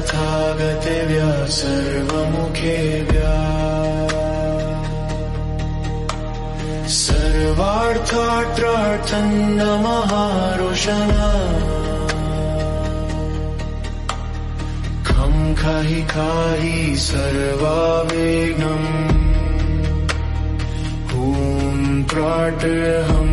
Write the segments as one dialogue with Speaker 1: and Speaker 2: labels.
Speaker 1: सर्वतथागतेभ्यः सर्वमुखेभ्यः सर्वार्थार्थार्थं नमः रोषणा खं खाहि खाहि सर्वाविघ्नं हुं त्राटहं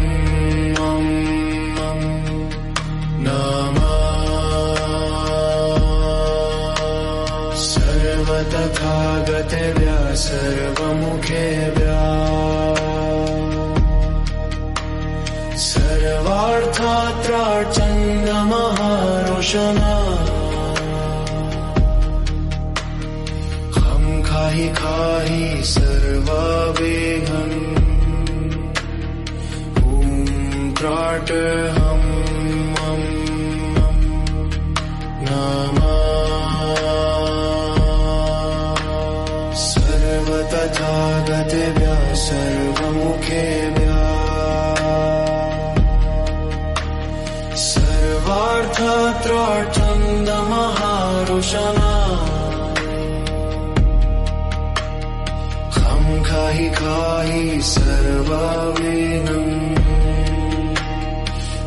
Speaker 1: सर्वतथागतेभ्यः सर्वमुखेभ्यः सर्वार्थार्थार्थं नमः रोषणा खं खाहि खाहि सर्वाविघ्नं हुं त्राटहं सर्वतथागतेभ्यः सर्वमुखेभ्यः सर्वार्थार्थार्थं नमः रोषणा खं खाहि खाहि सर्वाविघ्नं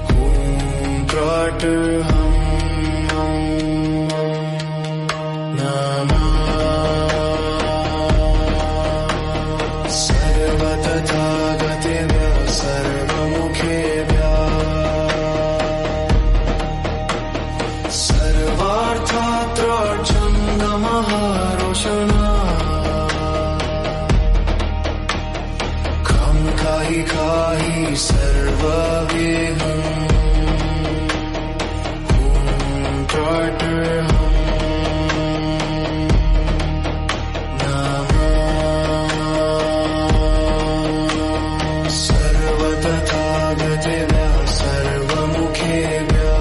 Speaker 1: हुं त्राटहं सर्वतथागतेभ्यः सर्वमुखेभ्यः सर्वार्थार्थार्थं नमः रोषणा खं खाहि खाहि सर्वाविघ्नं हुं त्राटहं सर्वतथागतेभ्यः सर्वमुखेभ्यः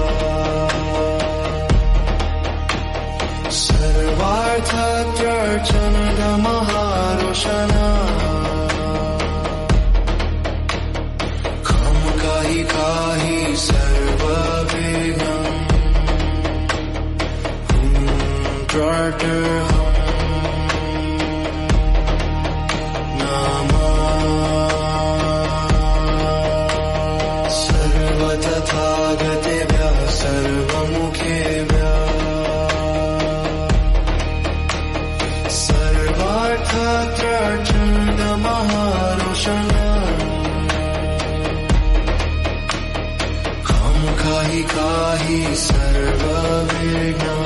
Speaker 1: सर्वार्थार्थार्थं नमः रोषणा खं खाहि खाहि सर्वाविघ्नं हुं त्राटहं सर्वतथागतेभ्यः सर्वमुखेभ्यः सर्वार्थार्थार्थं नमः रोषणा खं खाहि खाहि सर्वाविघ्नं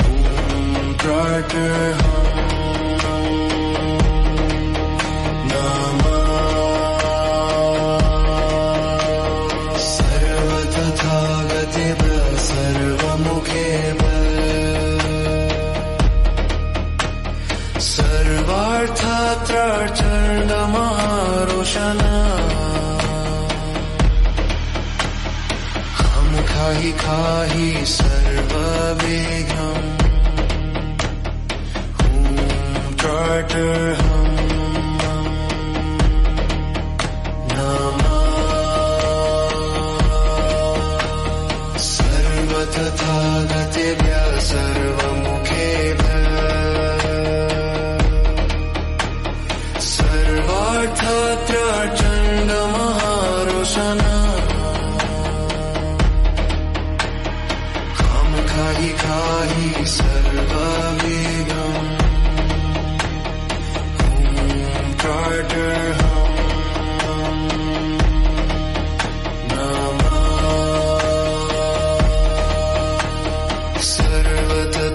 Speaker 1: हुं त्राटहं सर्वतथागतेभ्यः सर्वमुखेभ्यः सर्वार्थार्थार्थं नमः रोषणा खं खाहि खाहि सर्वाविघ्नं हुं त्राटहं सर्वतथागतेभ्यः सर्वमुखेभ्यः सर्वार्थार्थार्थं नमः रोषणा खं खाहि खाहि सर्वाविघ्नं हुं त्राटहं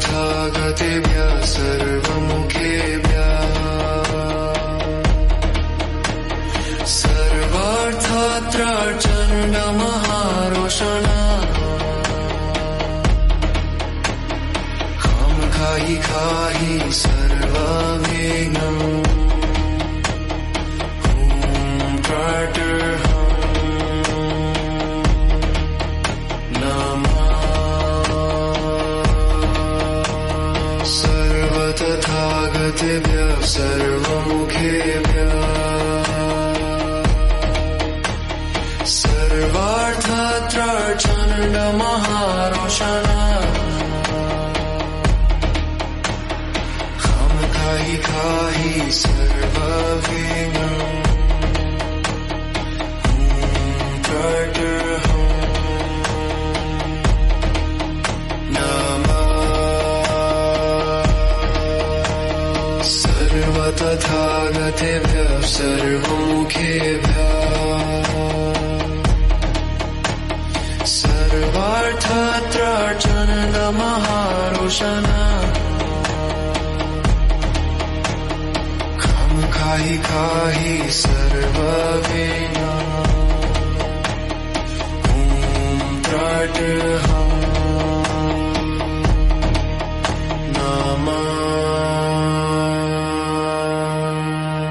Speaker 1: सर्वतथागतेभ्यः सर्वमुखेभ्यः सर्वार्थार्थार्थं नमः रोषणा खं खाहि खाहि सर्वाविघ्नं हुं त्राटहं सर्वतथागतेभ्यः सर्वमुखेभ्यः सर्वार्थार्थार्थं नमः रोषणा सर्वविघ्नं सर्वतथागतेभ्यः सर्वमुखेभ्यः सर्वार्थत्रार्चनमहारोषण खम खाहि खाहि सर्वविघ्नं ॐ त्राटहम्